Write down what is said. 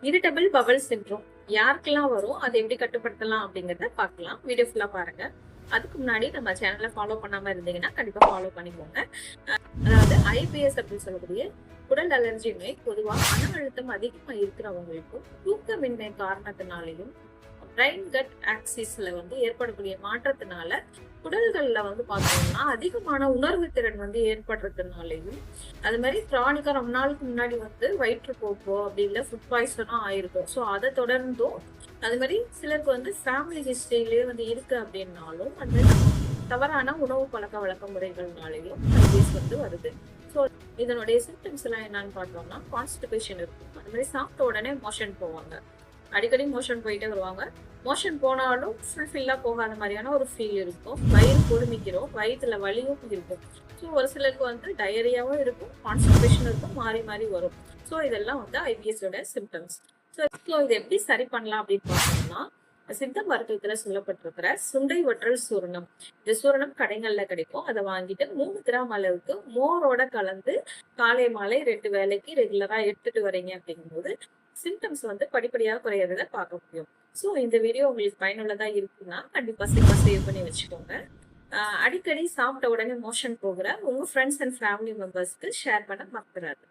Irritable Powell syndrome யாருக்கெல்லாம் வரும், அதை எப்படி கட்டுப்படுத்தலாம் அப்படிங்கறத பார்க்கலாம். வீடியோ ஃபுல்லா பாருங்க. அதுக்கு முன்னாடி நம்ம சேனலை ஃபாலோ பண்ணாம இருந்தீங்கன்னா கண்டிப்பா ஃபாலோ பண்ணிக்கோங்க. அதாவது ஐபிஎஸ் அப்படின்னு சொல்லக்கூடிய உடல் அலர்ஜி நோய் பொதுவா மன அழுத்தம் அதிகமா இருக்கிறவங்களுக்கும் தூக்கமின்மை காரணத்தினாலையும் பிரைன் கட் ஆக்சிஸ்ல ஏற்படக்கூடிய மாற்றத்தினால உடல்கள்ல பார்த்தோம்னா அதிகமான உணர்வு திறன் ஏற்படுறதுனாலையும் அது மாதிரி கிரானிக்கா ரொம்ப நாளுக்கு முன்னாடி வயிற்றுப்போக்கோ அப்படி இல்லை ஃபுட் பாய்சனோ ஆயிருக்கும். ஸோ அதை தொடர்ந்தும் அது மாதிரி சிலருக்கு ஃபேமிலி ஹிஸ்டரியிலேயே இருக்கு அப்படின்னாலும் அந்த தவறான உணவு பழக்க வழக்க முறைகள்னாலையும் ஐபிஎஸ் வருது. ஸோ இதனுடைய சிம்டம்ஸ் எல்லாம் என்னன்னு பார்த்தோம்னா கான்ஸ்டிபேஷன் இருக்கும். அது மாதிரி சாப்பிட்ட உடனே மோஷன் போவாங்க, அடிக்கடி மோஷன் போயிட்டே வருவாங்க. மோஷன் போனாலும் ஃபுல்ஃபில்லா போகாத மாதிரியான ஒரு ஃபீல் இருக்கும். வயிறு பொறுமிக்கிறோம், வயிற்றுல வலியும் இருக்கும். ஸோ ஒரு சிலருக்கு டயரியாவும் இருக்கும், கான்ஸ்டிபேஷன் இருக்கும், மாறி மாறி வரும். ஸோ இதெல்லாம் ஐபிஎஸோட சிம்டம்ஸ். ஸோ இதை எப்படி சரி பண்ணலாம் அப்படின்னு பார்த்தோம்னா, சித்த மருத்துவத்துல சொல்லப்பட்டிருக்கிற சுண்டை வற்றல் சூரணம், இந்த சூரணம் கடைகள்ல கிடைக்கும். அதை வாங்கிட்டு 3 கிராம் அளவுக்கு மோரோட கலந்து காலை மாலை 2 வேளைக்கு ரெகுலரா எடுத்துட்டு வரீங்க அப்படிங்கும்போது சிம்டம்ஸ் படிப்படியாக குறையறத பார்க்க முடியும். ஸோ இந்த வீடியோ உங்களுக்கு பயனுள்ளதா இருக்குன்னா கண்டிப்பா சேவ் பண்ணி வச்சுக்கோங்க. அடிக்கடி சாப்பிட்ட உடனே மோஷன் போகிற உங்க ஃப்ரெண்ட்ஸ் அண்ட் ஃபேமிலி மெம்பர்ஸ்க்கு ஷேர் பண்ண மறந்துடாது.